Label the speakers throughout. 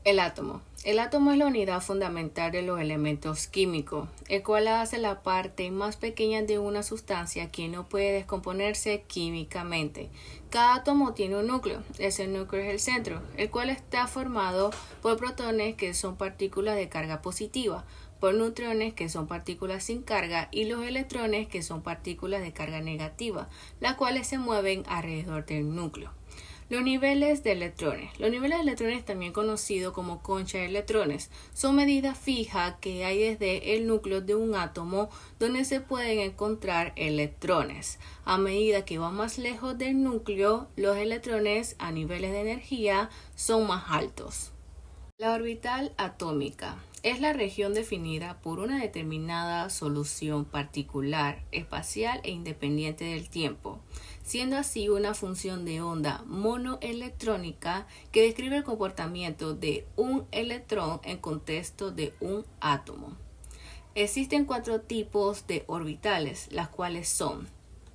Speaker 1: El átomo. El átomo es la unidad fundamental de los elementos químicos, el cual hace la parte más pequeña de una sustancia que no puede descomponerse químicamente. Cada átomo tiene un núcleo. Ese núcleo es el centro, el cual está formado por protones, que son partículas de carga positiva, por neutrones, que son partículas sin carga, y los electrones, que son partículas de carga negativa, las cuales se mueven alrededor del núcleo. Los niveles de electrones. Los niveles de electrones, también conocidos como concha de electrones, son medidas fijas que hay desde el núcleo de un átomo donde se pueden encontrar electrones. A medida que va más lejos del núcleo, los electrones a niveles de energía son más altos. La orbital atómica es la región definida por una determinada solución particular, espacial e independiente del tiempo, siendo así una función de onda monoelectrónica que describe el comportamiento de un electrón en contexto de un átomo. Existen 4 tipos de orbitales, las cuales son: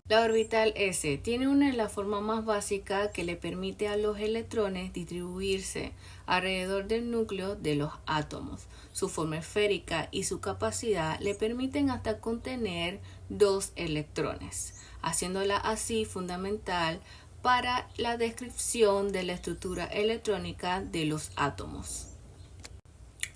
Speaker 1: la orbital S tiene la forma más básica, que le permite a los electrones distribuirse alrededor del núcleo de los átomos. Su forma esférica y su capacidad le permiten hasta contener 2 electrones, haciéndola así fundamental para la descripción de la estructura electrónica de los átomos.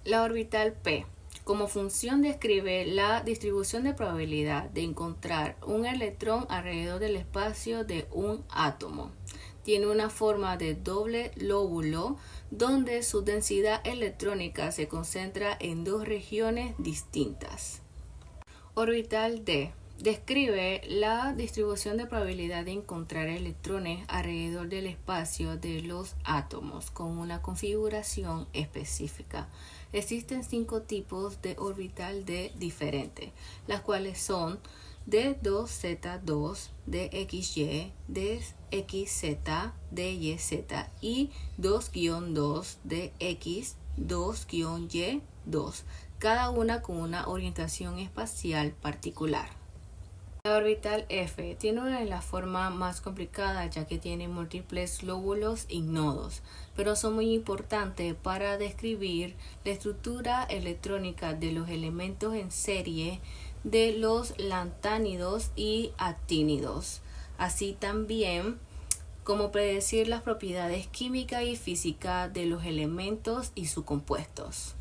Speaker 1: La orbital P como función describe la distribución de probabilidad de encontrar un electrón alrededor del espacio de un átomo. Tiene una forma de doble lóbulo donde su densidad electrónica se concentra en 2 regiones distintas. Orbital D describe la distribución de probabilidad de encontrar electrones alrededor del espacio de los átomos con una configuración específica. Existen 5 tipos de orbital D diferentes, las cuales son D2Z2, DXY, DXZ, DYZ y 2-2, DX, 2-Y2, cada una con una orientación espacial particular. La orbital F tiene la forma más complicada, ya que tiene múltiples lóbulos y nodos, pero son muy importantes para describir la estructura electrónica de los elementos en serie de los lantánidos y actínidos, así también como predecir las propiedades químicas y físicas de los elementos y sus compuestos.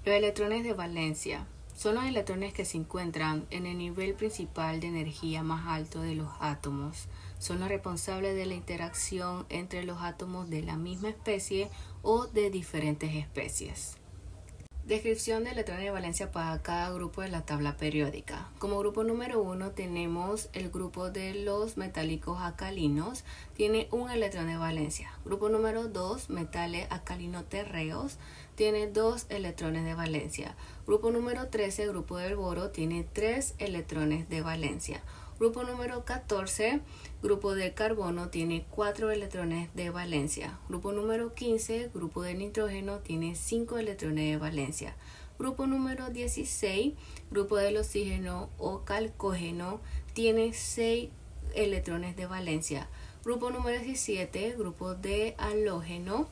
Speaker 1: Los electrones de valencia son los electrones que se encuentran en el nivel principal de energía más alto de los átomos. Son los responsables de la interacción entre los átomos de la misma especie o de diferentes especies. Descripción de electrones de valencia para cada grupo de la tabla periódica. Como grupo número 1 tenemos el grupo de los metálicos alcalinos, tiene un electrón de valencia. Grupo número 2, metales alcalino-terreos, tiene 2 electrones de valencia. Grupo número 13, grupo del boro, tiene 3 electrones de valencia. Grupo número 14, grupo del carbono, tiene 4 electrones de valencia. Grupo número 15, grupo del nitrógeno, tiene 5 electrones de valencia. Grupo número 16, grupo del oxígeno o calcógeno, tiene 6 electrones de valencia. Grupo número 17, grupo de halógeno,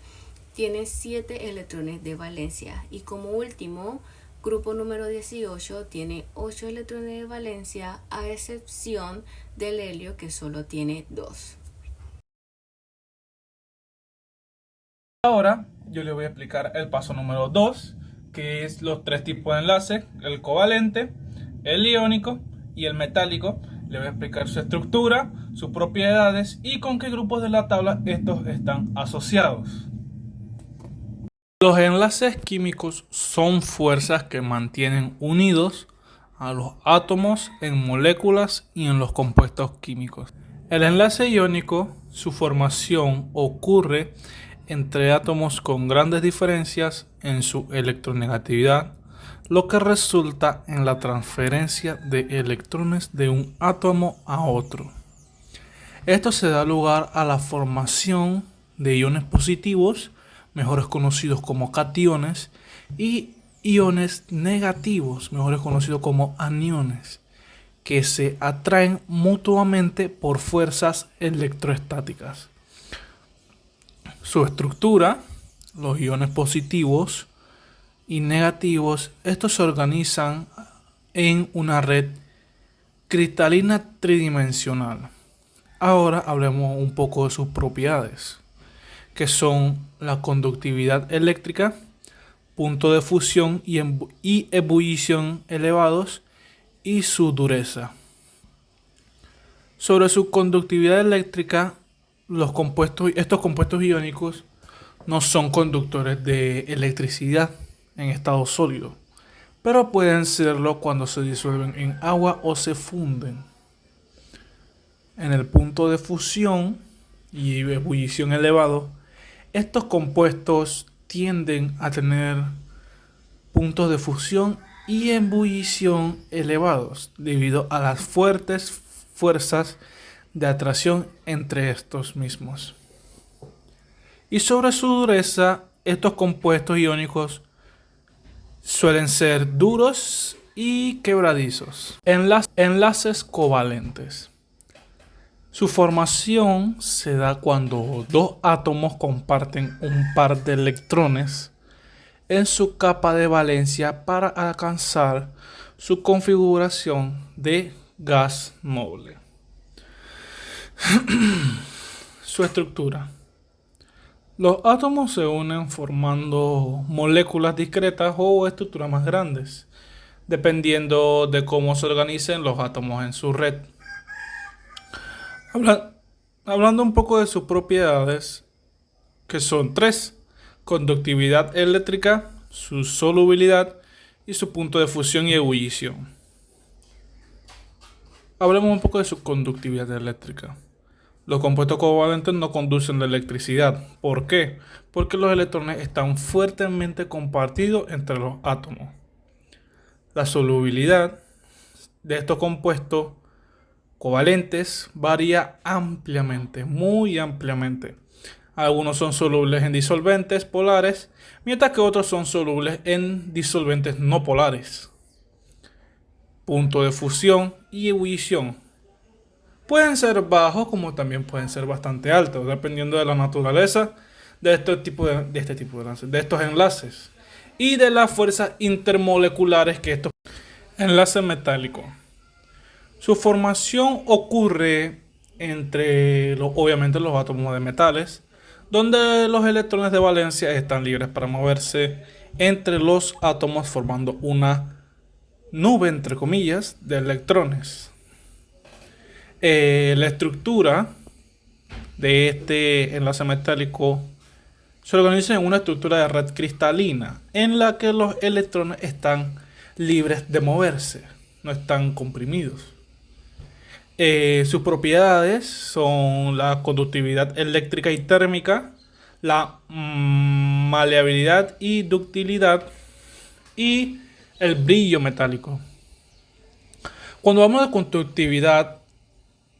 Speaker 1: tiene 7 electrones de valencia. Y como último, grupo número 18 tiene 8 electrones de valencia, a excepción del helio, que solo tiene 2.
Speaker 2: Ahora yo le voy a explicar el paso número 2, que es los 3 tipos de enlace: el covalente, el iónico y el metálico. Le voy a explicar su estructura, sus propiedades y con qué grupos de la tabla estos están asociados. Los enlaces químicos son fuerzas que mantienen unidos a los átomos en moléculas y en los compuestos químicos. El enlace iónico, su formación ocurre entre átomos con grandes diferencias en su electronegatividad, lo que resulta en la transferencia de electrones de un átomo a otro. Esto se da lugar a la formación de iones positivos, mejores conocidos como cationes, y iones negativos, mejores conocidos como aniones, que se atraen mutuamente por fuerzas electroestáticas. Su estructura los iones positivos y negativos, estos se organizan en una red cristalina tridimensional. Ahora hablemos un poco de sus propiedades, que son la conductividad eléctrica, punto de fusión y ebullición elevados, y su dureza. Sobre su conductividad eléctrica, estos compuestos iónicos no son conductores de electricidad en estado sólido, pero pueden serlo cuando se disuelven en agua o se funden. En el punto de fusión y ebullición elevado, estos compuestos tienden a tener puntos de fusión y ebullición elevados debido a las fuertes fuerzas de atracción entre estos mismos. Y sobre su dureza, estos compuestos iónicos suelen ser duros y quebradizos. Enlaces covalentes. Su formación se da cuando dos átomos comparten un par de electrones en su capa de valencia para alcanzar su configuración de gas noble. Su estructura. Los átomos se unen formando moléculas discretas o estructuras más grandes, dependiendo de cómo se organicen los átomos en su red. Hablando un poco de sus propiedades, que son tres: conductividad eléctrica, su solubilidad y su punto de fusión y ebullición. Hablemos un poco de su conductividad eléctrica. Los compuestos covalentes no conducen la electricidad. ¿Por qué? Porque los electrones están fuertemente compartidos entre los átomos. La solubilidad de estos compuestos covalentes varía ampliamente, muy ampliamente. Algunos son solubles en disolventes polares, mientras que otros son solubles en disolventes no polares. Punto de fusión y ebullición. Pueden ser bajos como también pueden ser bastante altos, dependiendo de la naturaleza de estos enlaces y de las fuerzas intermoleculares que estos enlaces metálicos. Su formación ocurre entre obviamente los átomos de metales, donde los electrones de valencia están libres para moverse entre los átomos formando una nube, entre comillas, de electrones. La estructura de este enlace metálico se organiza en una estructura de red cristalina en la que los electrones están libres de moverse, no están comprimidos. Sus propiedades son la conductividad eléctrica y térmica, la maleabilidad y ductilidad y el brillo metálico. Cuando hablamos de conductividad,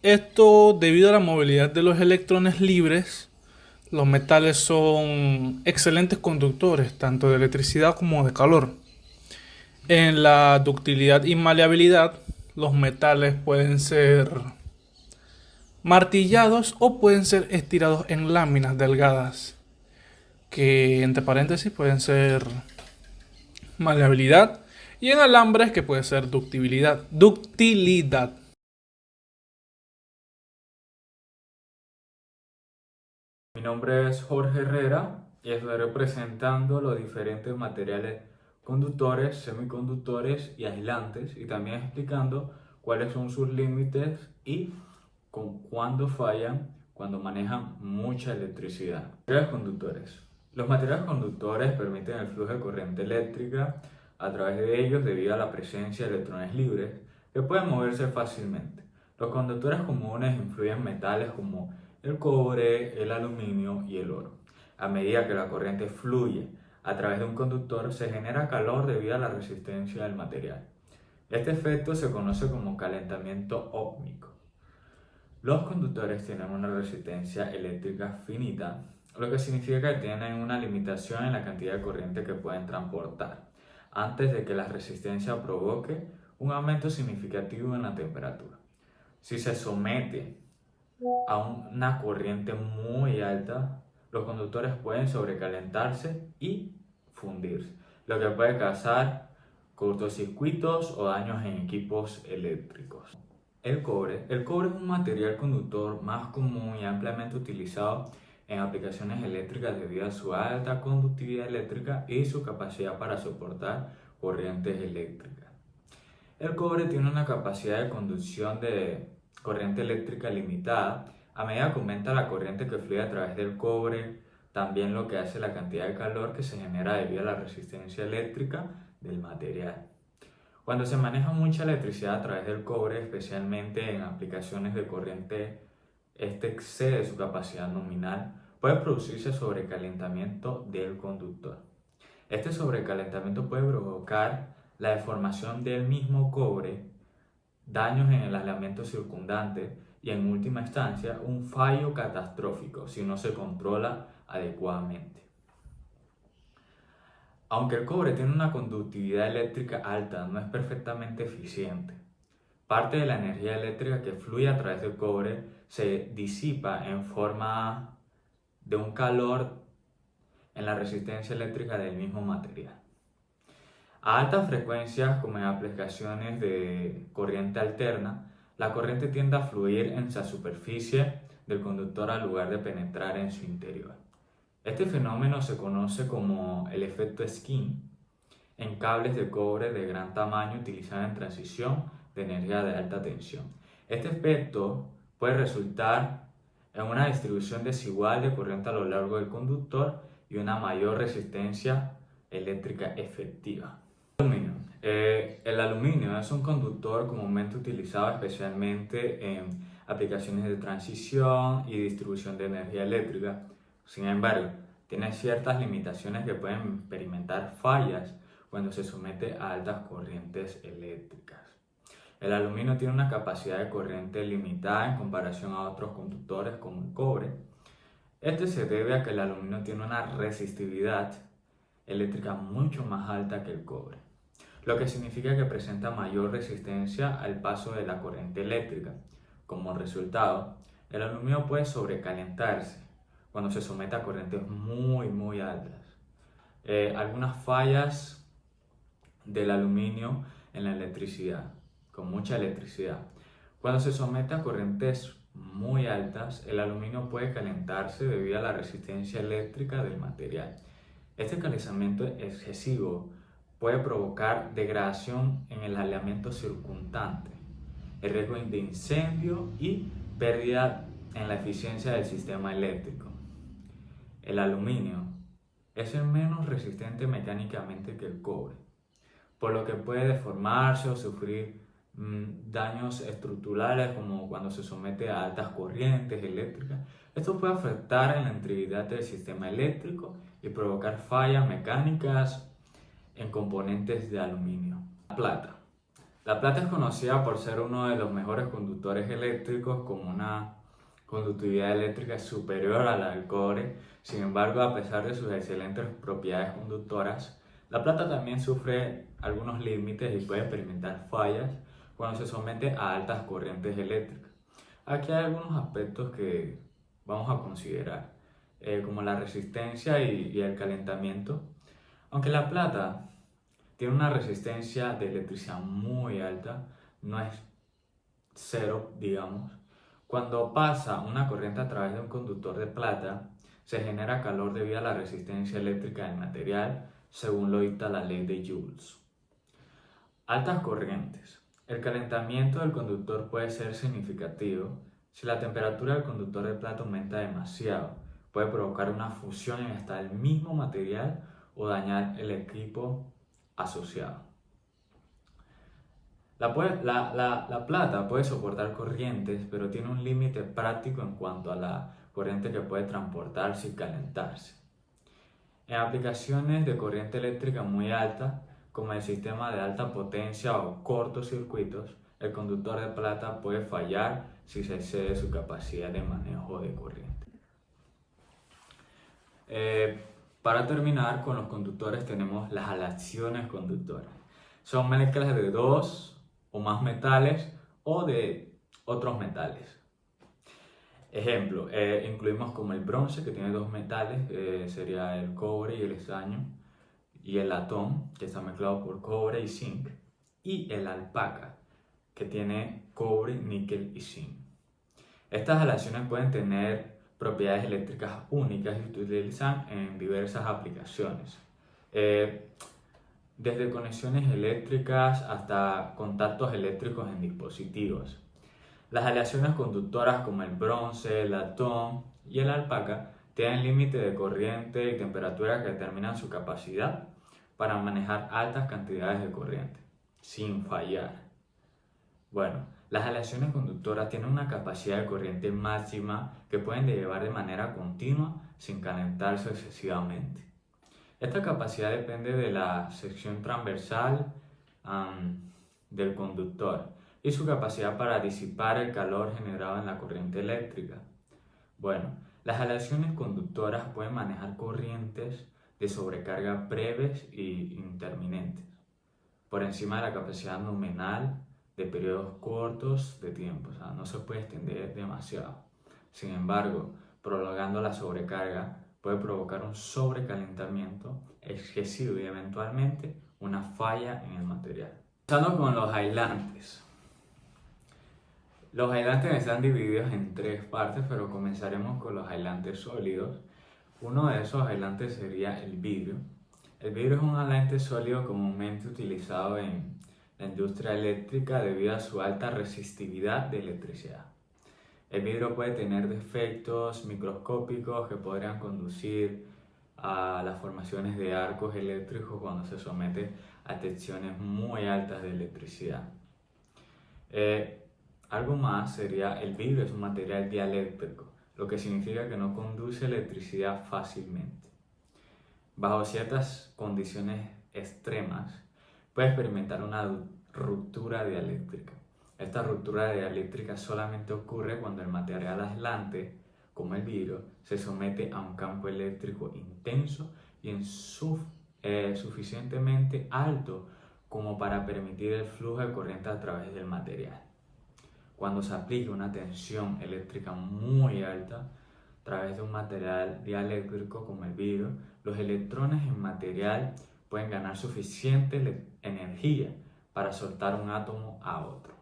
Speaker 2: esto debido a la movilidad de los electrones libres, los metales son excelentes conductores tanto de electricidad como de calor. En la ductilidad y maleabilidad, los metales pueden ser martillados o pueden ser estirados en láminas delgadas, que entre paréntesis pueden ser maleabilidad, y en alambres que puede ser ductilidad.
Speaker 3: Mi nombre es Jorge Herrera y estoy representando los diferentes materiales conductores, semiconductores y aislantes, y también explicando cuáles son sus límites y cuándo fallan cuando manejan mucha electricidad. Materiales conductores. Los materiales conductores permiten el flujo de corriente eléctrica a través de ellos debido a la presencia de electrones libres que pueden moverse fácilmente. Los conductores comunes influyen en metales como el cobre, el aluminio y el oro. A medida que la corriente fluye a través de un conductor, se genera calor debido a la resistencia del material. Este efecto se conoce como calentamiento óptico. Los conductores tienen una resistencia eléctrica finita, lo que significa que tienen una limitación en la cantidad de corriente que pueden transportar, antes de que la resistencia provoque un aumento significativo en la temperatura. Si se somete a una corriente muy alta, los conductores pueden sobrecalentarse y fundirse, lo que puede causar cortocircuitos o daños en equipos eléctricos. El cobre es un material conductor más común y ampliamente utilizado en aplicaciones eléctricas debido a su alta conductividad eléctrica y su capacidad para soportar corrientes eléctricas. El cobre tiene una capacidad de conducción de corriente eléctrica limitada. A medida que aumenta la corriente que fluye a través del cobre, también lo que hace la cantidad de calor que se genera debido a la resistencia eléctrica del material. Cuando se maneja mucha electricidad a través del cobre, especialmente en aplicaciones de corriente, este excede su capacidad nominal, puede producirse sobrecalentamiento del conductor. Este sobrecalentamiento puede provocar la deformación del mismo cobre, daños en el aislamiento circundante y en última instancia un fallo catastrófico si no se controla adecuadamente. Aunque el cobre tiene una conductividad eléctrica alta, no es perfectamente eficiente. Parte de la energía eléctrica que fluye a través del cobre se disipa en forma de un calor en la resistencia eléctrica del mismo material. A altas frecuencias, como en aplicaciones de corriente alterna, la corriente tiende a fluir en la superficie del conductor en lugar de penetrar en su interior. Este fenómeno se conoce como el efecto Skin en cables de cobre de gran tamaño utilizados en transición de energía de alta tensión. Este efecto puede resultar en una distribución desigual de corriente a lo largo del conductor y una mayor resistencia eléctrica efectiva. El aluminio es un conductor comúnmente utilizado especialmente en aplicaciones de transición y distribución de energía eléctrica. Sin embargo, tiene ciertas limitaciones que pueden experimentar fallas cuando se somete a altas corrientes eléctricas. El aluminio tiene una capacidad de corriente limitada en comparación a otros conductores como el cobre. Este se debe a que el aluminio tiene una resistividad eléctrica mucho más alta que el cobre, lo que significa que presenta mayor resistencia al paso de la corriente eléctrica. Como resultado, el aluminio puede sobrecalentarse cuando se somete a corrientes muy altas. Algunas fallas del aluminio en la electricidad, con mucha electricidad. Cuando se somete a corrientes muy altas, el aluminio puede calentarse debido a la resistencia eléctrica del material. Este calentamiento excesivo puede provocar degradación en el aislamiento circundante, el riesgo de incendio y pérdida en la eficiencia del sistema eléctrico. El aluminio es el menos resistente mecánicamente que el cobre, por lo que puede deformarse o sufrir daños estructurales como cuando se somete a altas corrientes eléctricas. Esto puede afectar en la integridad del sistema eléctrico y provocar fallas mecánicas en componentes de aluminio. La plata es conocida por ser uno de los mejores conductores eléctricos con una conductividad eléctrica superior a la del cobre. Sin embargo, a pesar de sus excelentes propiedades conductoras, la plata también sufre algunos límites y puede experimentar fallas cuando se somete a altas corrientes eléctricas. Aquí hay algunos aspectos que vamos a considerar, como la resistencia y el calentamiento. Aunque la plata tiene una resistencia de electricidad muy alta, no es cero, digamos. Cuando pasa una corriente a través de un conductor de plata, se genera calor debido a la resistencia eléctrica del material, según lo dicta la ley de Joules. Altas corrientes. El calentamiento del conductor puede ser significativo si la temperatura del conductor de plata aumenta demasiado. Puede provocar una fusión en hasta el mismo material o dañar el equipo asociado. La plata puede soportar corrientes, pero tiene un límite práctico en cuanto a la corriente que puede transportarse y calentarse. En aplicaciones de corriente eléctrica muy alta, como el sistema de alta potencia o cortocircuitos, el conductor de plata puede fallar si se excede su capacidad de manejo de corriente. Para terminar con los conductores tenemos las aleaciones conductoras. Son mezclas de dos o más metales o de otros metales. Ejemplo, incluimos como el bronce, que tiene dos metales, sería el cobre y el estaño, y el latón, que está mezclado por cobre y zinc, y el alpaca, que tiene cobre, níquel y zinc. Estas aleaciones pueden tener propiedades eléctricas únicas y se utilizan en diversas aplicaciones. Desde conexiones eléctricas hasta contactos eléctricos en dispositivos. Las aleaciones conductoras como el bronce, el latón y el alpaca tienen límite de corriente y temperatura que determinan su capacidad para manejar altas cantidades de corriente, sin fallar. Bueno, las aleaciones conductoras tienen una capacidad de corriente máxima que pueden llevar de manera continua sin calentarse excesivamente. Esta capacidad depende de la sección transversal del conductor y su capacidad para disipar el calor generado en la corriente eléctrica. Bueno, las aleaciones conductoras pueden manejar corrientes de sobrecarga breves y intermitentes, por encima de la capacidad nominal de periodos cortos de tiempo, o sea, no se puede extender demasiado. Sin embargo, prolongando la sobrecarga puede provocar un sobrecalentamiento excesivo y eventualmente una falla en el material. Empezando con los aislantes. Los aislantes están divididos en tres partes, pero comenzaremos con los aislantes sólidos. Uno de esos aislantes sería el vidrio. El vidrio es un aislante sólido comúnmente utilizado en la industria eléctrica debido a su alta resistividad de electricidad. El vidrio puede tener defectos microscópicos que podrían conducir a las formaciones de arcos eléctricos cuando se somete a tensiones muy altas de electricidad. Algo más sería el vidrio es un material dieléctrico, lo que significa que no conduce electricidad fácilmente. Bajo ciertas condiciones extremas, puede experimentar una ruptura dieléctrica. Esta ruptura dieléctrica solamente ocurre cuando el material aislante, como el vidrio, se somete a un campo eléctrico intenso y suficientemente alto como para permitir el flujo de corriente a través del material. Cuando se aplica una tensión eléctrica muy alta a través de un material dieléctrico como el vidrio, los electrones en material pueden ganar suficiente energía para soltar un átomo a otro,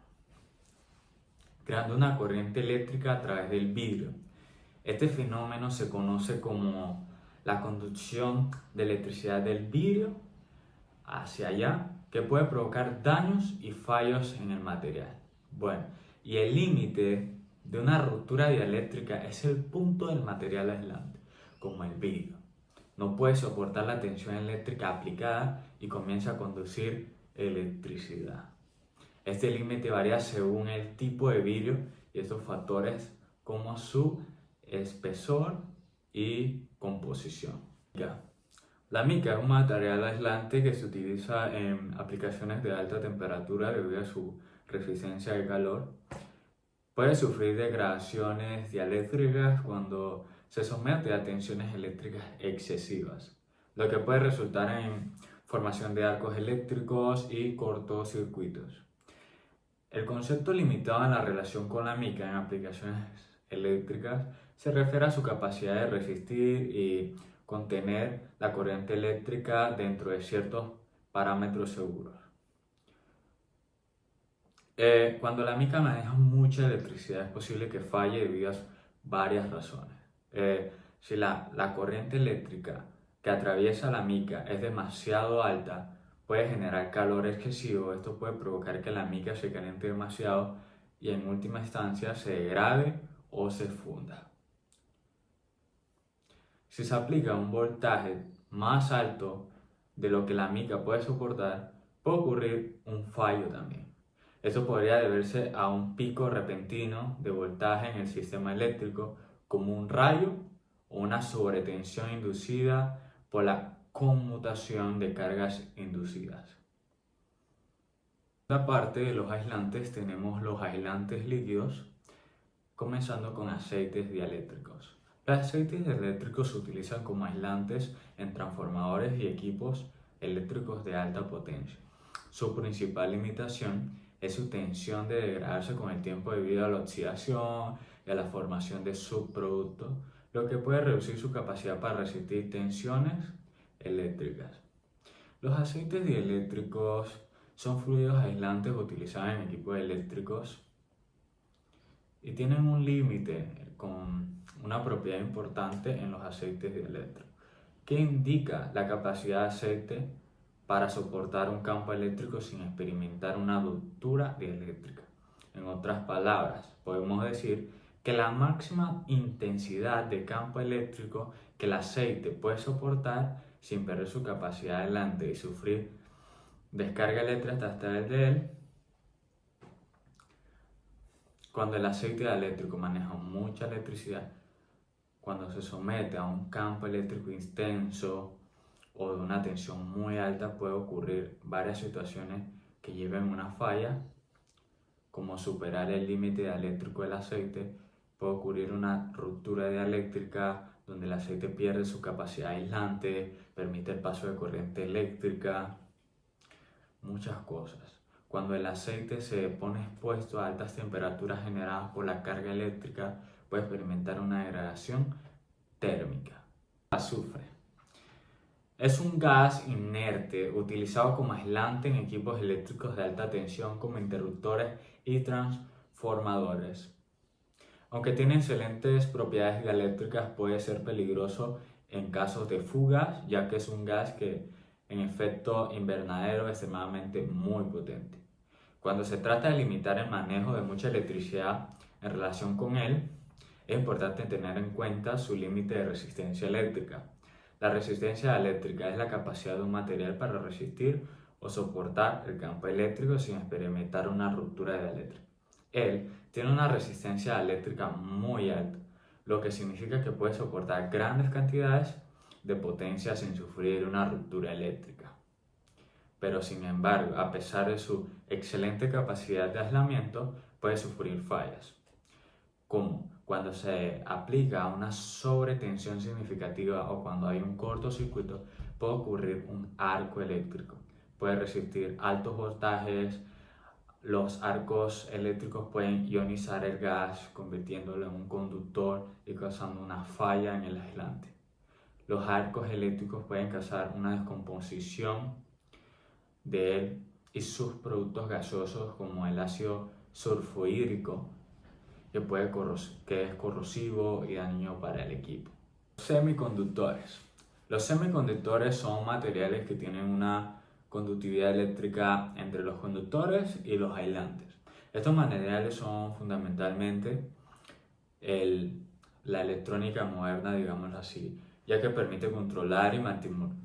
Speaker 3: creando una corriente eléctrica a través del vidrio. Este fenómeno se conoce como la conducción de electricidad del vidrio hacia allá, que puede provocar daños y fallos en el material. Bueno, y el límite de una ruptura dieléctrica es el punto del material aislante, como el vidrio. No puede soportar la tensión eléctrica aplicada y comienza a conducir electricidad. Este límite varía según el tipo de vidrio y estos factores como su espesor y composición. La mica es un material aislante que se utiliza en aplicaciones de alta temperatura debido a su resistencia al calor. Puede sufrir degradaciones dieléctricas cuando se somete a tensiones eléctricas excesivas, lo que puede resultar en formación de arcos eléctricos y cortocircuitos. El concepto limitado en la relación con la mica en aplicaciones eléctricas se refiere a su capacidad de resistir y contener la corriente eléctrica dentro de ciertos parámetros seguros. Cuando la mica maneja mucha electricidad es posible que falle debido a varias razones. Si la corriente eléctrica que atraviesa la mica es demasiado alta, puede generar calor excesivo. Esto puede provocar que la mica se caliente demasiado y en última instancia se degrade o se funda. Si se aplica un voltaje más alto de lo que la mica puede soportar, puede ocurrir un fallo también. Esto podría deberse a un pico repentino de voltaje en el sistema eléctrico, como un rayo o una sobretensión inducida por la conmutación de cargas inducidas. En la parte de los aislantes tenemos los aislantes líquidos, comenzando con aceites dieléctricos. Los aceites dieléctricos se utilizan como aislantes en transformadores y equipos eléctricos de alta potencia. Su principal limitación es su tensión de degradarse con el tiempo debido a la oxidación y a la formación de subproductos, lo que puede reducir su capacidad para resistir tensiones eléctricas. Los aceites dieléctricos son fluidos aislantes utilizados en equipos eléctricos y tienen un límite con una propiedad importante en los aceites dieléctricos, que indica la capacidad de aceite para soportar un campo eléctrico sin experimentar una ruptura dieléctrica. En otras palabras, podemos decir que la máxima intensidad de campo eléctrico que el aceite puede soportar sin perder su capacidad aislante y sufrir descarga eléctrica a través de él. Cuando el aceite eléctrico maneja mucha electricidad, cuando se somete a un campo eléctrico intenso o de una tensión muy alta, puede ocurrir varias situaciones que lleven a una falla, como superar el límite dieléctrico del aceite. Puede ocurrir una ruptura dieléctrica donde el aceite pierde su capacidad aislante, permite el paso de corriente eléctrica, muchas cosas. Cuando el aceite se pone expuesto a altas temperaturas generadas por la carga eléctrica, puede experimentar una degradación térmica. Azufre es un gas inerte utilizado como aislante en equipos eléctricos de alta tensión como interruptores y transformadores. Aunque tiene excelentes propiedades dieléctricas, puede ser peligroso en casos de fugas, ya que es un gas que en efecto invernadero es extremadamente muy potente. Cuando se trata de limitar el manejo de mucha electricidad en relación con él, es importante tener en cuenta su límite de resistencia eléctrica. La resistencia eléctrica es la capacidad de un material para resistir o soportar el campo eléctrico sin experimentar una ruptura dieléctrica. Él tiene una resistencia eléctrica muy alta, lo que significa que puede soportar grandes cantidades de potencia sin sufrir una ruptura eléctrica. Pero sin embargo, a pesar de su excelente capacidad de aislamiento, puede sufrir fallas, como cuando se aplica una sobretensión significativa o cuando hay un cortocircuito, puede ocurrir un arco eléctrico. Puede resistir altos voltajes. Los arcos eléctricos pueden ionizar el gas, convirtiéndolo en un conductor y causando una falla en el aislante. Los arcos eléctricos pueden causar una descomposición de él y sus productos gaseosos como el ácido sulfurhídrico, que es corrosivo y dañino para el equipo. Semiconductores. Los semiconductores son materiales que tienen una conductividad eléctrica entre los conductores y los aislantes. Estos materiales son fundamentalmente la electrónica moderna, digámoslo así, ya que permite controlar y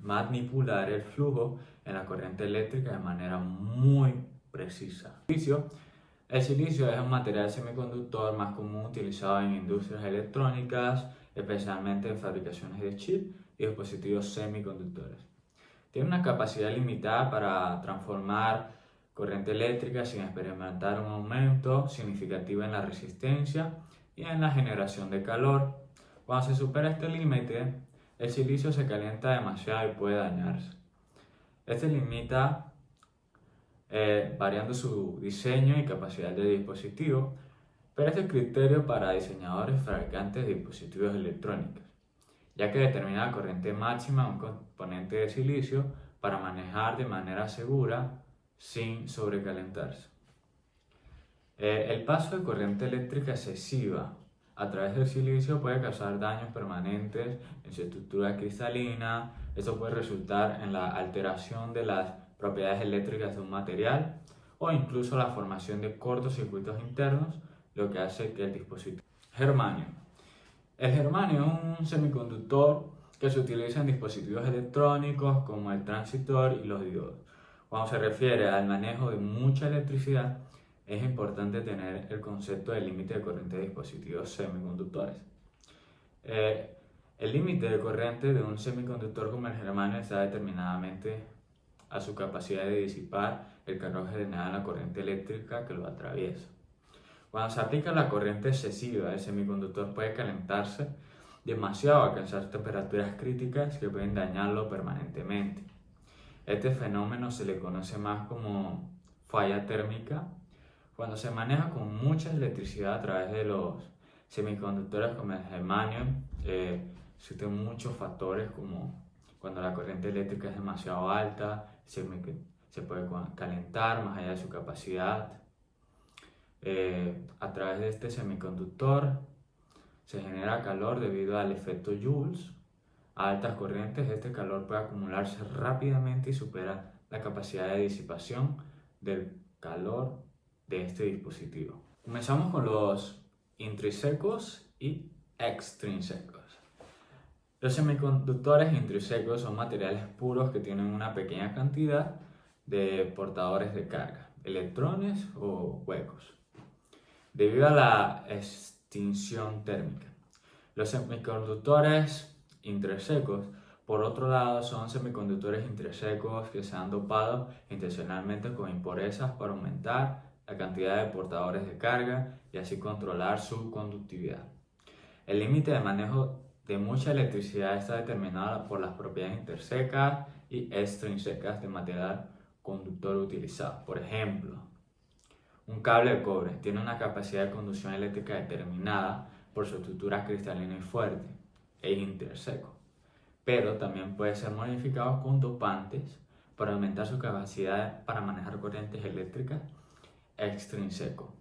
Speaker 3: manipular el flujo en la corriente eléctrica de manera muy precisa. El silicio es un material semiconductor más común utilizado en industrias electrónicas, especialmente en fabricaciones de chips y dispositivos semiconductores. Tiene una capacidad limitada para transformar corriente eléctrica sin experimentar un aumento significativo en la resistencia y en la generación de calor. Cuando se supera este límite, el silicio se calienta demasiado y puede dañarse. Este limita variando su diseño y capacidad de dispositivo, pero este es criterio para diseñadores y fabricantes de dispositivos electrónicos, ya que determina la corriente máxima de un componente de silicio para manejar de manera segura sin sobrecalentarse. El paso de corriente eléctrica excesiva a través del silicio puede causar daños permanentes en su estructura cristalina. Esto puede resultar en la alteración de las propiedades eléctricas de un material o incluso la formación de cortocircuitos internos, lo que hace que el dispositivo... Germanio. El germanio es un semiconductor que se utiliza en dispositivos electrónicos como el transistor y los diodos. Cuando se refiere al manejo de mucha electricidad, es importante tener el concepto del límite de corriente de dispositivos semiconductores. El límite de corriente de un semiconductor como el germanio está determinadamente a su capacidad de disipar el calor generado en la corriente eléctrica que lo atraviesa. Cuando se aplica la corriente excesiva, el semiconductor puede calentarse demasiado a alcanzar temperaturas críticas que pueden dañarlo permanentemente. Este fenómeno se le conoce más como falla térmica Cuando se maneja con mucha electricidad a través de los semiconductores como el germanio, existen muchos factores como cuando la corriente eléctrica es demasiado alta, se puede calentar más allá de su capacidad. A través de este semiconductor se genera calor debido al efecto Joule. A altas corrientes este calor puede acumularse rápidamente y supera la capacidad de disipación del calor de este dispositivo. Comenzamos con los intrínsecos y extrínsecos. Los semiconductores intrínsecos son materiales puros que tienen una pequeña cantidad de portadores de carga, electrones o huecos. Debido a la extinción térmica, los semiconductores intrínsecos, por otro lado, son semiconductores intrínsecos que se han dopado intencionalmente con impurezas para aumentar la cantidad de portadores de carga y así controlar su conductividad. El límite de manejo de mucha electricidad está determinado por las propiedades intrínsecas y extrínsecas del material conductor utilizado. Por ejemplo, un cable de cobre tiene una capacidad de conducción eléctrica determinada por su estructura cristalina y fuerte e intrínseco, pero también puede ser modificado con dopantes para aumentar su capacidad para manejar corrientes eléctricas extrínseco.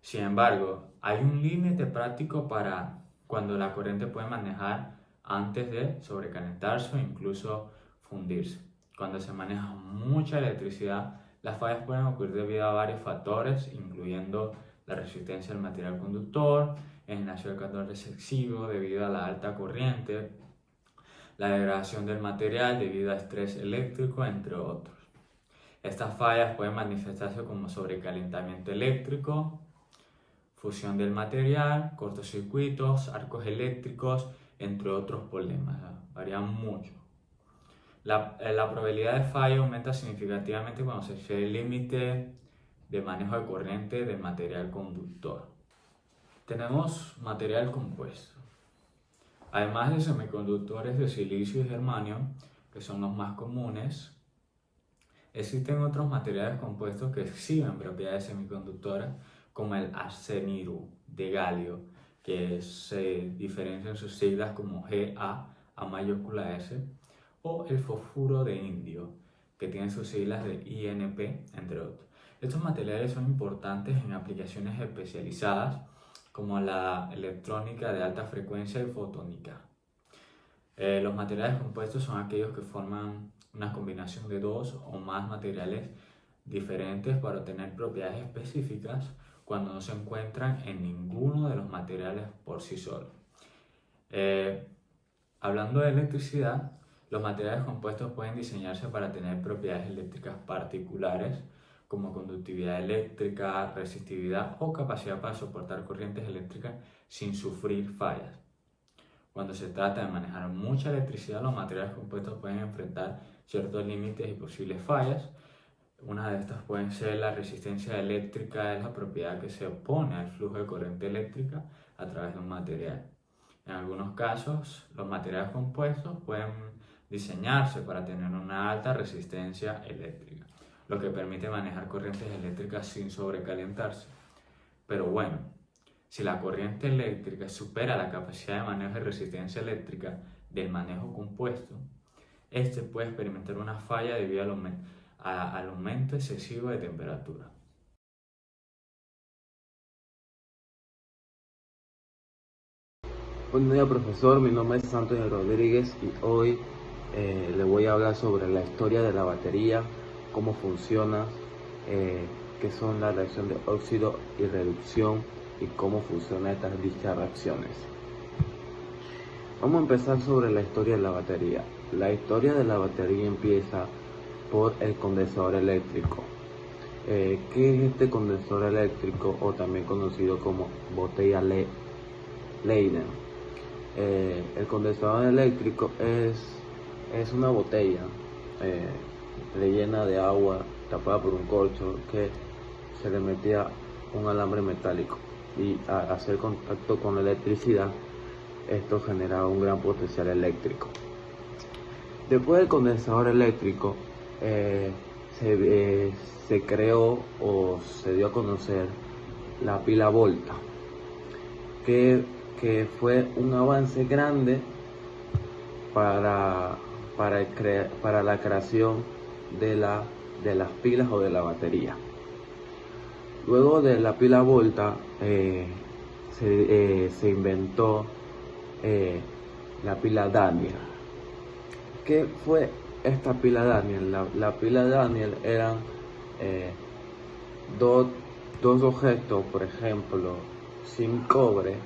Speaker 3: Sin embargo, hay un límite práctico para cuando la corriente puede manejar antes de sobrecalentarse o incluso fundirse. Cuando se maneja mucha electricidad, las fallas pueden ocurrir debido a varios factores, incluyendo la resistencia del material conductor, el generación del calor excesivo debido a la alta corriente, la degradación del material debido a estrés eléctrico, entre otros. Estas fallas pueden manifestarse como sobrecalentamiento eléctrico, fusión del material, cortocircuitos, arcos eléctricos, entre otros problemas. Varían mucho. La probabilidad de fallo aumenta significativamente cuando se excede el límite de manejo de corriente del material conductor. Tenemos material compuesto. Además de semiconductores de silicio y germanio, que son los más comunes, existen otros materiales compuestos que exhiben propiedades semiconductoras, como el arsenuro de galio, que se diferencia en sus siglas como Ga, A mayúscula S, o el fosfuro de indio, que tiene sus siglas de INP, entre otros. Estos materiales son importantes en aplicaciones especializadas como la electrónica de alta frecuencia y fotónica. Los materiales compuestos son aquellos que forman una combinación de dos o más materiales diferentes para obtener propiedades específicas cuando no se encuentran en ninguno de los materiales por sí solos. Hablando de electricidad, los materiales compuestos pueden diseñarse para tener propiedades eléctricas particulares como conductividad eléctrica, resistividad o capacidad para soportar corrientes eléctricas sin sufrir fallas. Cuando se trata de manejar mucha electricidad, los materiales compuestos pueden enfrentar ciertos límites y posibles fallas. Una de estas pueden ser la resistencia eléctrica, es la propiedad que se opone al flujo de corriente eléctrica a través de un material. En algunos casos, los materiales compuestos pueden diseñarse para tener una alta resistencia eléctrica, lo que permite manejar corrientes eléctricas sin sobrecalentarse. Pero bueno, si la corriente eléctrica supera la capacidad de manejo de resistencia eléctrica del manejo compuesto, este puede experimentar una falla debido al aumento excesivo de temperatura.
Speaker 4: Buen día, profesor, mi nombre es Santos Rodríguez y hoy le voy a hablar sobre la historia de la batería, cómo funciona, qué son la reacción de óxido y reducción y cómo funcionan dichas reacciones. Vamos a empezar sobre la historia de la batería. La historia de la batería empieza por el condensador eléctrico. ¿Qué es este condensador eléctrico, o también conocido como botella Leyden? El condensador eléctrico es una botella rellena de agua tapada por un corcho que se le metía un alambre metálico, y al hacer contacto con la electricidad esto generaba un gran potencial eléctrico. Después del condensador eléctrico se creó o se dio a conocer la pila Volta, que fue un avance grande para la creación de las pilas o de la batería. Luego de la pila Volta se inventó la pila Daniell. ¿Qué fue esta pila Daniell? La pila Daniell eran dos objetos, por ejemplo, sin cobre,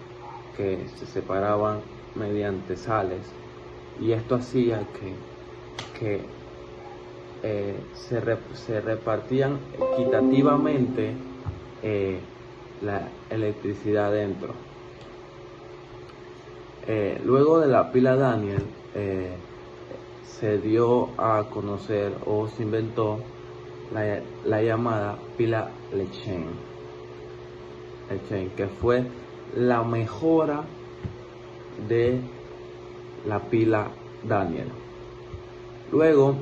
Speaker 4: que se separaban mediante sales, y esto hacía que se repartían equitativamente la electricidad dentro. Luego de la pila Daniell se dio a conocer o se inventó la llamada pila Lechain, que fue la mejora de la pila Daniell. Luego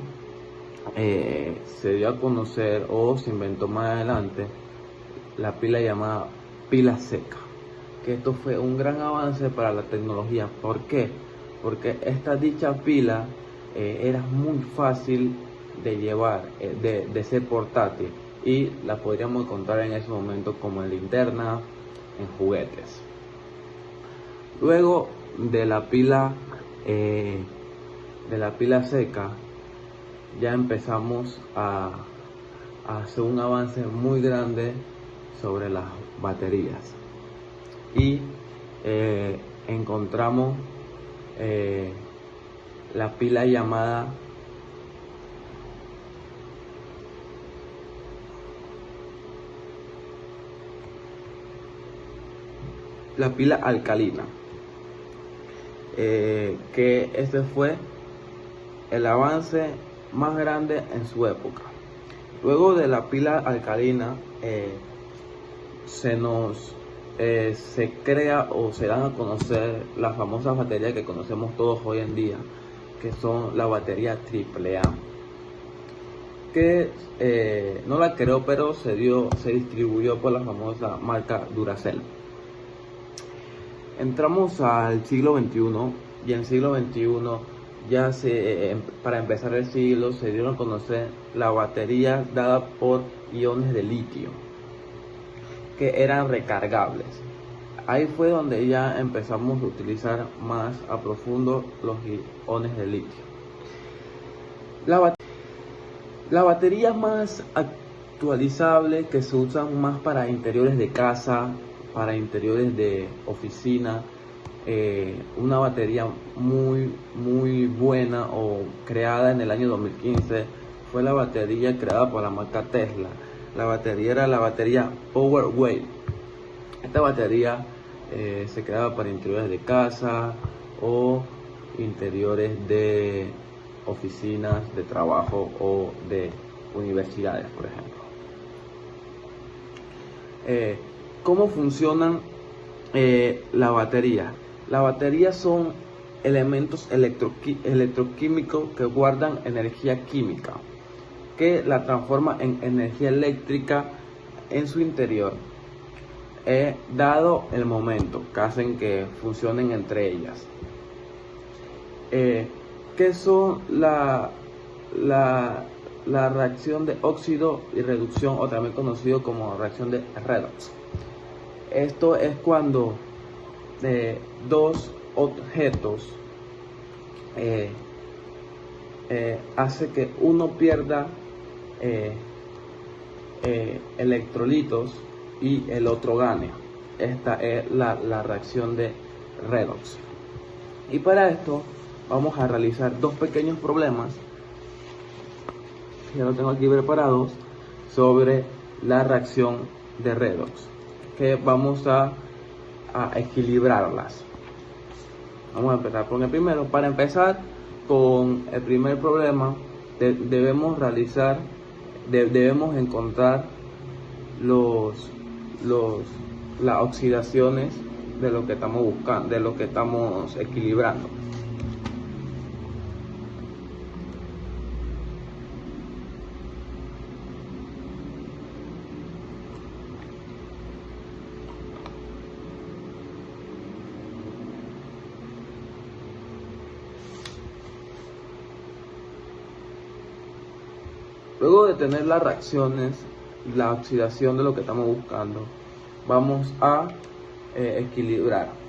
Speaker 4: se dio a conocer o se inventó más adelante la pila llamada pila seca, que esto fue un gran avance para la tecnología. ¿Por qué? Porque esta dicha pila era muy fácil de llevar, de ser portátil, y la podríamos encontrar en ese momento como en linterna, en juguetes. Luego de la pila seca ya empezamos a hacer un avance muy grande sobre las baterías, y encontramos la pila llamada la pila alcalina, que este fue el avance más grande en su época. Luego de la pila alcalina se crea o se dan a conocer las famosas baterías que conocemos todos hoy en día, que son la batería AAA, que no la creó, pero se distribuyó por la famosa marca Duracell. Entramos al siglo XXI, y en el siglo XXI ya para empezar el siglo se dieron a conocer la batería dada por iones de litio, que eran recargables. Ahí fue donde ya empezamos a utilizar más a profundo los iones de litio. La batería más actualizable, que se usan más para interiores de casa, para interiores de oficina, una batería muy buena o creada en el año 2015 fue la batería creada por la marca Tesla. La batería era la batería PowerWave. Esta batería se creaba para interiores de casa o interiores de oficinas de trabajo o de universidades, por ejemplo. ¿Cómo funcionan la batería? La batería son elementos electroquímicos que guardan energía química, que la transforma en energía eléctrica en su interior, dado el momento que hacen que funcionen entre ellas. ¿Qué son la reacción de óxido y reducción, o también conocido como reacción de redox? Esto es cuando dos objetos hace que uno pierda electrolitos y el otro gane. Esta es la reacción de redox. Y para esto vamos a realizar dos pequeños problemas, ya lo tengo aquí preparados, sobre la reacción de redox, que vamos a equilibrarlas. Vamos a empezar con el primero. Para empezar con el primer problema, debemos encontrar las oxidaciones de lo que estamos buscando, de lo que estamos equilibrando. Luego de tener las reacciones, la oxidación de lo que estamos buscando, vamos a equilibrar.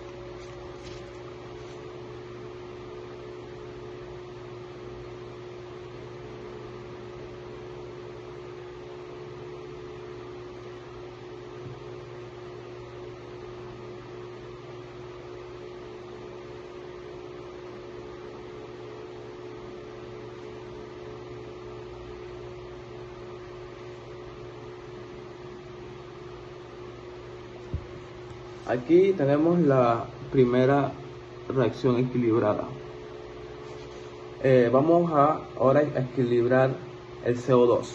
Speaker 4: Aquí tenemos la primera reacción equilibrada. Vamos ahora a equilibrar el CO2.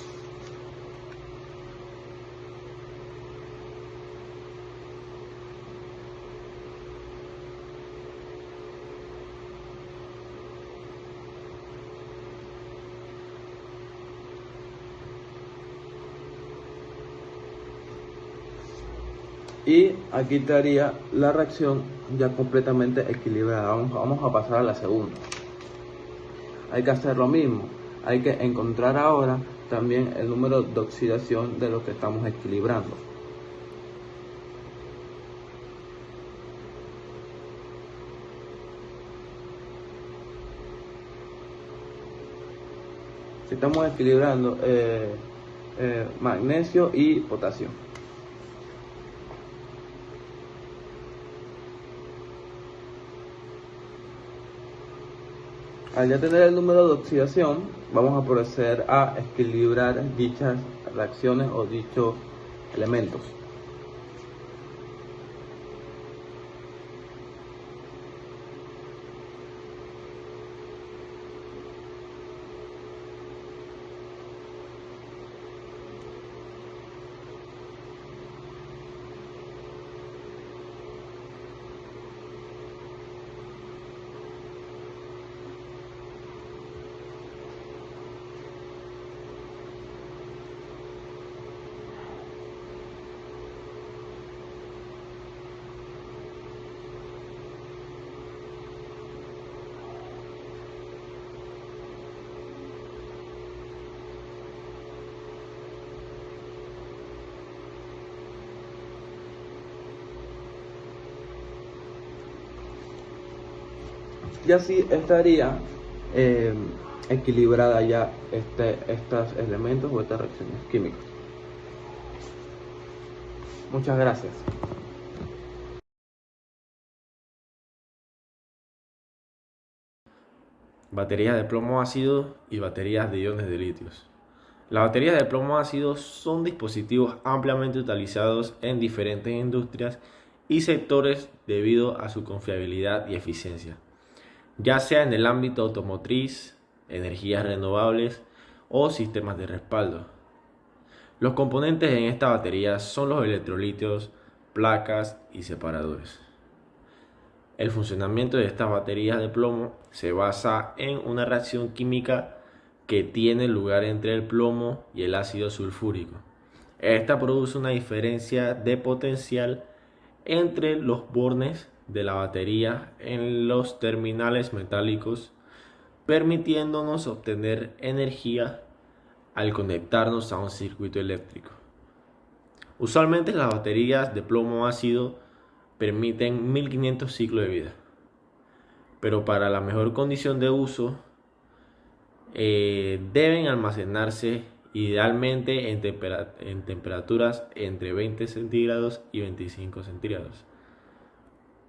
Speaker 4: Y aquí estaría la reacción ya completamente equilibrada. Vamos a pasar a la segunda. Hay que hacer lo mismo. Hay que encontrar ahora también el número de oxidación de lo que estamos equilibrando. Estamos equilibrando magnesio y potasio. Al ya tener el número de oxidación, vamos a proceder a equilibrar dichas reacciones o dichos elementos. Y así estaría equilibrada ya estos elementos o estas reacciones químicas. Muchas gracias.
Speaker 5: Baterías de plomo ácido y baterías de iones de litio. Las baterías de plomo ácido son dispositivos ampliamente utilizados en diferentes industrias y sectores debido a su confiabilidad y eficiencia, ya sea en el ámbito automotriz, energías renovables o sistemas de respaldo. Los componentes en esta batería son los electrolitos, placas y separadores. El funcionamiento de estas baterías de plomo se basa en una reacción química que tiene lugar entre el plomo y el ácido sulfúrico. Esta produce una diferencia de potencial entre los bornes de la batería en los terminales metálicos, permitiéndonos obtener energía al conectarnos a un circuito eléctrico. Usualmente las baterías de plomo ácido permiten 1500 ciclos de vida, pero para la mejor condición de uso deben almacenarse idealmente en temperaturas entre 20 centígrados y 25 centígrados.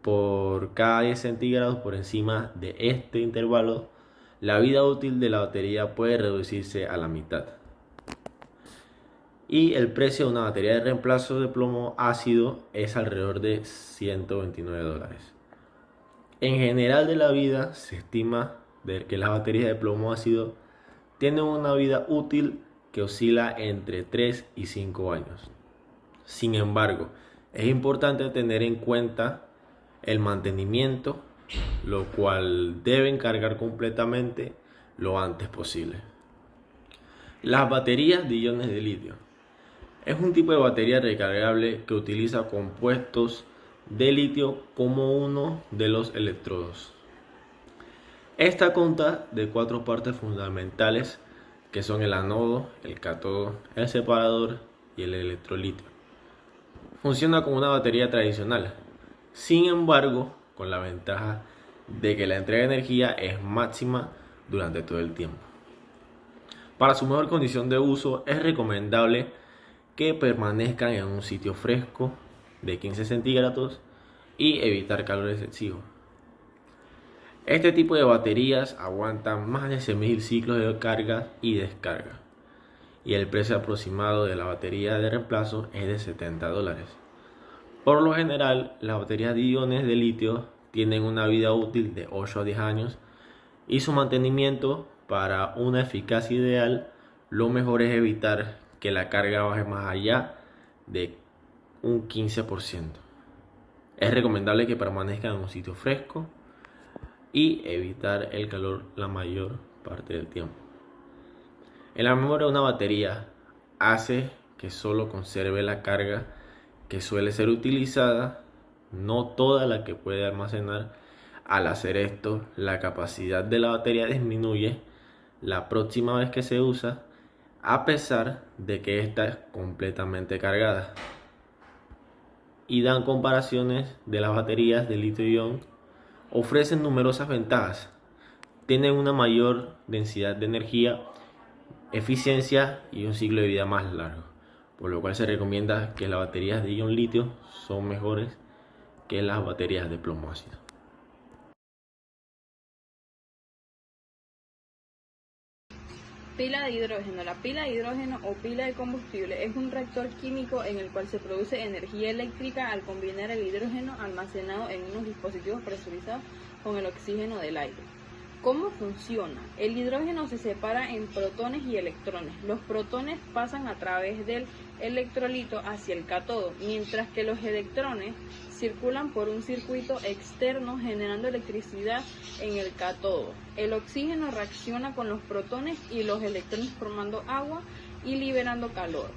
Speaker 5: Por cada 10 centígrados por encima de este intervalo, la vida útil de la batería puede reducirse a la mitad. Y el precio de una batería de reemplazo de plomo ácido es alrededor de $129. En general de la vida se estima que las baterías de plomo ácido tienen una vida útil que oscila entre 3 y 5 años. Sin embargo, es importante tener en cuenta el mantenimiento, lo cual deben cargar completamente lo antes posible. Las baterías de iones de litio es un tipo de batería recargable que utiliza compuestos de litio como uno de los electrodos. Esta consta de 4 partes fundamentales que son el anodo, el cátodo, el separador y el electrolitio. Funciona como una batería tradicional, sin embargo, con la ventaja de que la entrega de energía es máxima durante todo el tiempo. Para su mejor condición de uso es recomendable que permanezcan en un sitio fresco de 15 centígrados y evitar calor excesivo. Este tipo de baterías aguantan más de 6.000 ciclos de carga y descarga, y el precio aproximado de la batería de reemplazo es de $70. Por lo general, las baterías de iones de litio tienen una vida útil de 8 a 10 años y su mantenimiento, para una eficacia ideal, lo mejor es evitar que la carga baje más allá de un 15%. Es recomendable que permanezcan en un sitio fresco y evitar el calor la mayor parte del tiempo. En la memoria de una batería hace que solo conserve la carga que suele ser utilizada, no toda la que puede almacenar. Al hacer esto, la capacidad de la batería disminuye la próxima vez que se usa, a pesar de que está es completamente cargada. Y dan comparaciones de las baterías de litio-ion, ofrecen numerosas ventajas. Tienen una mayor densidad de energía, eficiencia y un ciclo de vida más largo, por lo cual se recomienda que las baterías de ion litio son mejores que las baterías de plomo ácido.
Speaker 6: Pila de hidrógeno. La pila de hidrógeno o pila de combustible es un reactor químico en el cual se produce energía eléctrica al combinar el hidrógeno almacenado en unos dispositivos presurizados con el oxígeno del aire. ¿Cómo funciona? El hidrógeno se separa en protones y electrones. Los protones pasan a través del electrolito hacia el cátodo, mientras que los electrones circulan por un circuito externo generando electricidad en el cátodo. El oxígeno reacciona con los protones y los electrones formando agua y liberando calor.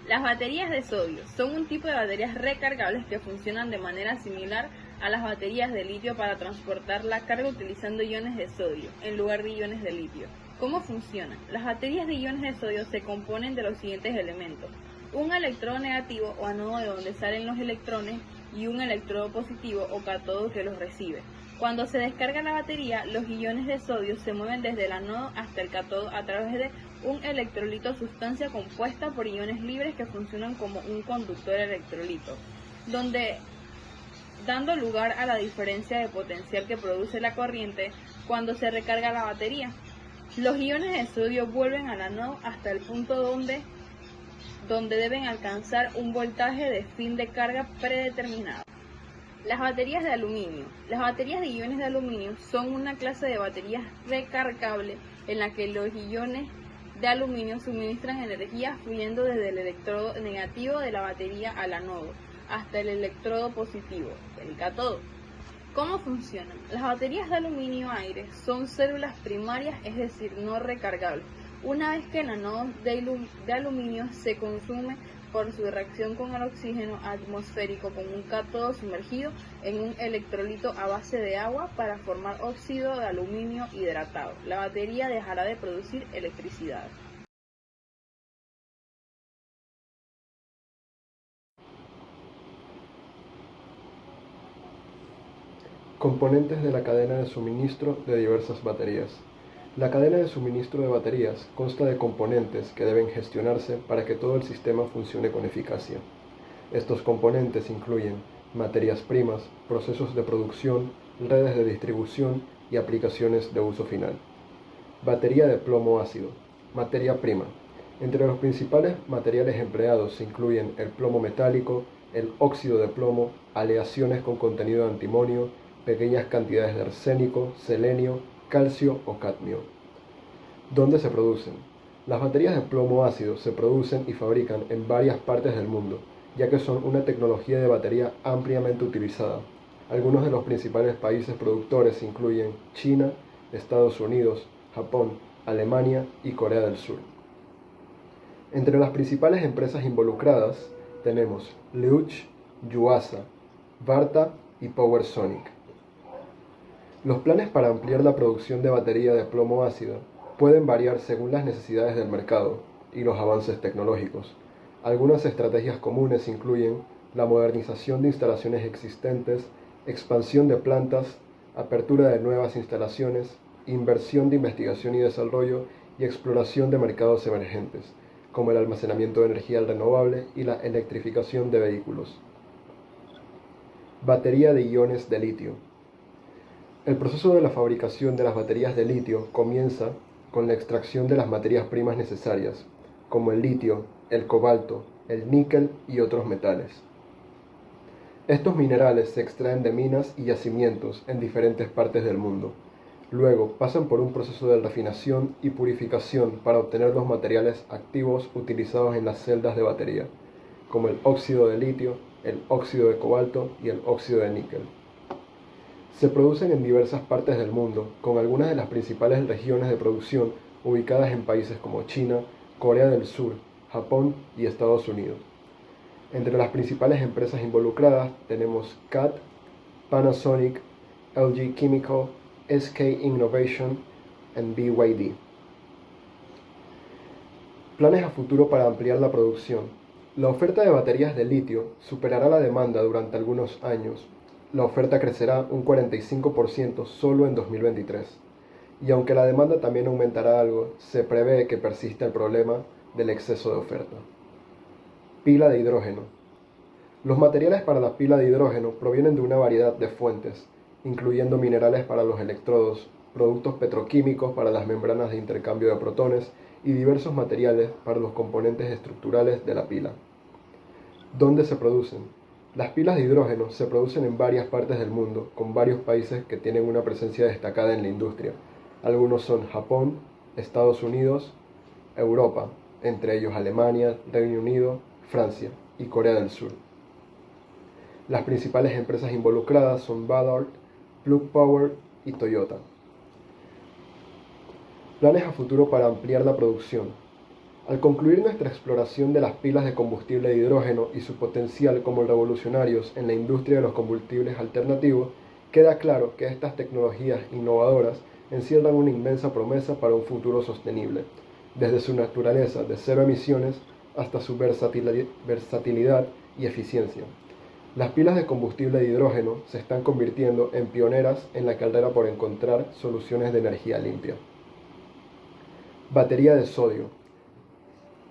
Speaker 6: Las baterías de sodio son un tipo de baterías recargables que funcionan de manera similar a las baterías de litio para transportar la carga utilizando iones de sodio en lugar de iones de litio. ¿Cómo funcionan? Las baterías de iones de sodio se componen de los siguientes elementos: un electrodo negativo o anodo de donde salen los electrones y un electrodo positivo o cátodo que los recibe. Cuando se descarga la batería, los iones de sodio se mueven desde el anodo hasta el cátodo a través de un electrolito, sustancia compuesta por iones libres que funcionan como un conductor electrolito, dando lugar a la diferencia de potencial que produce la corriente cuando se recarga la batería. Los iones de sodio vuelven al anodo hasta el punto donde deben alcanzar un voltaje de fin de carga predeterminado. Las baterías de aluminio. Las baterías de iones de aluminio son una clase de baterías recargable en la que los iones de aluminio suministran energía fluyendo desde el electrodo negativo de la batería al anodo hasta el electrodo positivo, el cátodo. ¿Cómo funcionan? Las baterías de aluminio-aire son células primarias, es decir, no recargables. Una vez que el anodo de aluminio se consume por su reacción con el oxígeno atmosférico con un cátodo sumergido en un electrolito a base de agua para formar óxido de aluminio hidratado, la batería dejará de producir electricidad.
Speaker 7: Componentes de la cadena de suministro de diversas baterías. La cadena de suministro de baterías consta de componentes que deben gestionarse para que todo el sistema funcione con eficacia. Estos componentes incluyen materias primas, procesos de producción, redes de distribución y aplicaciones de uso final. Batería de plomo ácido. Materia prima. Entre los principales materiales empleados se incluyen el plomo metálico, el óxido de plomo, aleaciones con contenido de antimonio, pequeñas cantidades de arsénico, selenio, calcio o cadmio. ¿Dónde se producen? Las baterías de plomo ácido se producen y fabrican en varias partes del mundo, ya que son una tecnología de batería ampliamente utilizada. Algunos de los principales países productores incluyen China, Estados Unidos, Japón, Alemania y Corea del Sur. Entre las principales empresas involucradas tenemos Leuch, Yuasa, Varta y PowerSonic. Los planes para ampliar la producción de batería de plomo ácido pueden variar según las necesidades del mercado y los avances tecnológicos. Algunas estrategias comunes incluyen la modernización de instalaciones existentes, expansión de plantas, apertura de nuevas instalaciones, inversión de investigación y desarrollo y exploración de mercados emergentes, como el almacenamiento de energía renovable y la electrificación de vehículos. Batería de iones de litio. El proceso de la fabricación de las baterías de litio comienza con la extracción de las materias primas necesarias, como el litio, el cobalto, el níquel y otros metales. Estos minerales se extraen de minas y yacimientos en diferentes partes del mundo. Luego pasan por un proceso de refinación y purificación para obtener los materiales activos utilizados en las celdas de batería, como el óxido de litio, el óxido de cobalto y el óxido de níquel. Se producen en diversas partes del mundo, con algunas de las principales regiones de producción ubicadas en países como China, Corea del Sur, Japón y Estados Unidos. Entre las principales empresas involucradas tenemos CAT, Panasonic, LG Chemical, SK Innovation y BYD. Planes a futuro para ampliar la producción. La oferta de baterías de litio superará la demanda durante algunos años. La oferta crecerá un 45% solo en 2023. Y aunque la demanda también aumentará algo, se prevé que persista el problema del exceso de oferta. Pila de hidrógeno. Los materiales para la pila de hidrógeno provienen de una variedad de fuentes, incluyendo minerales para los electrodos, productos petroquímicos para las membranas de intercambio de protones y diversos materiales para los componentes estructurales de la pila. ¿Dónde se producen? Las pilas de hidrógeno se producen en varias partes del mundo, con varios países que tienen una presencia destacada en la industria. Algunos son Japón, Estados Unidos, Europa, entre ellos Alemania, Reino Unido, Francia y Corea del Sur. Las principales empresas involucradas son Ballard, Plug Power y Toyota. Planes a futuro para ampliar la producción. Al concluir nuestra exploración de las pilas de combustible de hidrógeno y su potencial como revolucionarios en la industria de los combustibles alternativos, queda claro que estas tecnologías innovadoras encierran una inmensa promesa para un futuro sostenible, desde su naturaleza de cero emisiones hasta su versatilidad y eficiencia. Las pilas de combustible de hidrógeno se están convirtiendo en pioneras en la carrera por encontrar soluciones de energía limpia. Batería de sodio.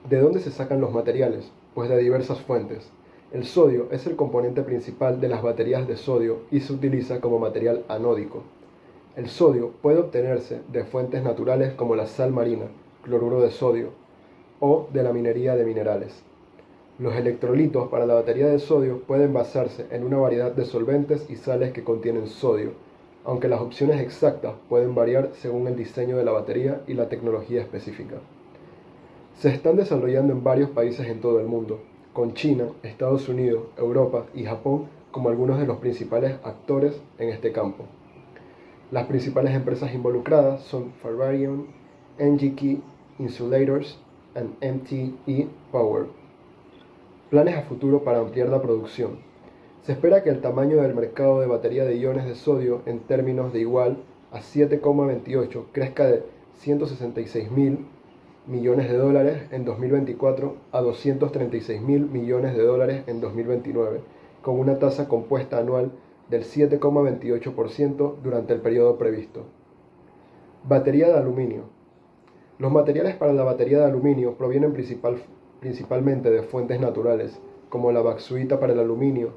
Speaker 7: ¿De dónde se sacan los materiales? Pues de diversas fuentes. El sodio es el componente principal de las baterías de sodio y se utiliza como material anódico. El sodio puede obtenerse de fuentes naturales como la sal marina, cloruro de sodio, o de la minería de minerales. Los electrolitos para la batería de sodio pueden basarse en una variedad de solventes y sales que contienen sodio, aunque las opciones exactas pueden variar según el diseño de la batería y la tecnología específica. Se están desarrollando en varios países en todo el mundo, con China, Estados Unidos, Europa y Japón como algunos de los principales actores en este campo. Las principales empresas involucradas son Farbarion, NGK Insulators y MTE Power. Planes a futuro para ampliar la producción. Se espera que el tamaño del mercado de batería de iones de sodio en términos de igual a 7,28 crezca de 166.000 millones de dólares en 2024 a 236.000 millones de dólares en 2029, con una tasa compuesta anual del 7,28% durante el periodo previsto. Batería de aluminio. Los materiales para la batería de aluminio provienen principalmente de fuentes naturales, como la bauxita para el aluminio,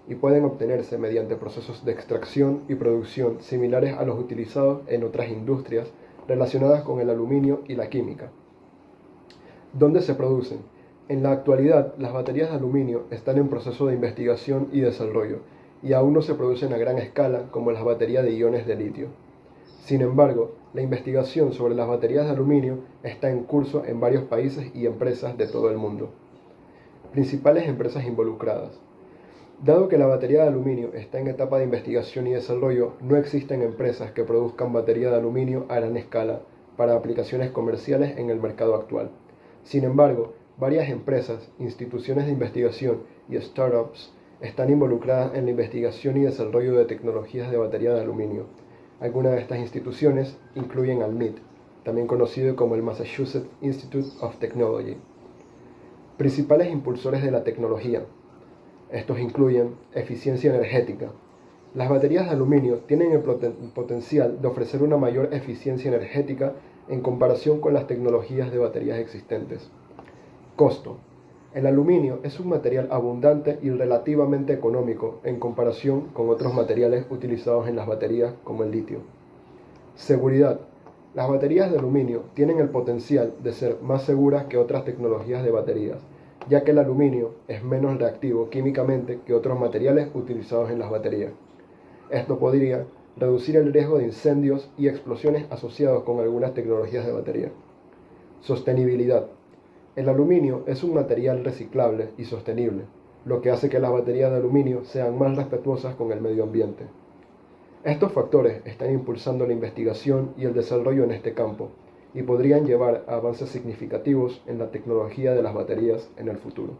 Speaker 7: y pueden obtenerse mediante procesos de extracción y producción similares a los utilizados en otras industrias relacionadas con el aluminio y la química. ¿Dónde se producen? En la actualidad, las baterías de aluminio están en proceso de investigación y desarrollo, y aún no se producen a gran escala como las baterías de iones de litio. Sin embargo, la investigación sobre las baterías de aluminio está en curso en varios países y empresas de todo el mundo. Principales empresas involucradas. Dado que la batería de aluminio está en etapa de investigación y desarrollo, no existen empresas que produzcan batería de aluminio a gran escala para aplicaciones comerciales en el mercado actual. Sin embargo, varias empresas, instituciones de investigación y startups están involucradas en la investigación y desarrollo de tecnologías de batería de aluminio. Algunas de estas instituciones incluyen al MIT, también conocido como el Massachusetts Institute of Technology. Principales impulsores de la tecnología. Estos incluyen eficiencia energética. Las baterías de aluminio tienen el potencial de ofrecer una mayor eficiencia energética en comparación con las tecnologías de baterías existentes. Costo. El aluminio es un material abundante y relativamente económico en comparación con otros materiales utilizados en las baterías como el litio. Seguridad. Las baterías de aluminio tienen el potencial de ser más seguras que otras tecnologías de baterías, ya que el aluminio es menos reactivo químicamente que otros materiales utilizados en las baterías. Esto podría reducir el riesgo de incendios y explosiones asociados con algunas tecnologías de batería. Sostenibilidad. El aluminio es un material reciclable y sostenible, lo que hace que las baterías de aluminio sean más respetuosas con el medio ambiente. Estos factores están impulsando la investigación y el desarrollo en este campo y podrían llevar a avances significativos en la tecnología de las baterías en el futuro.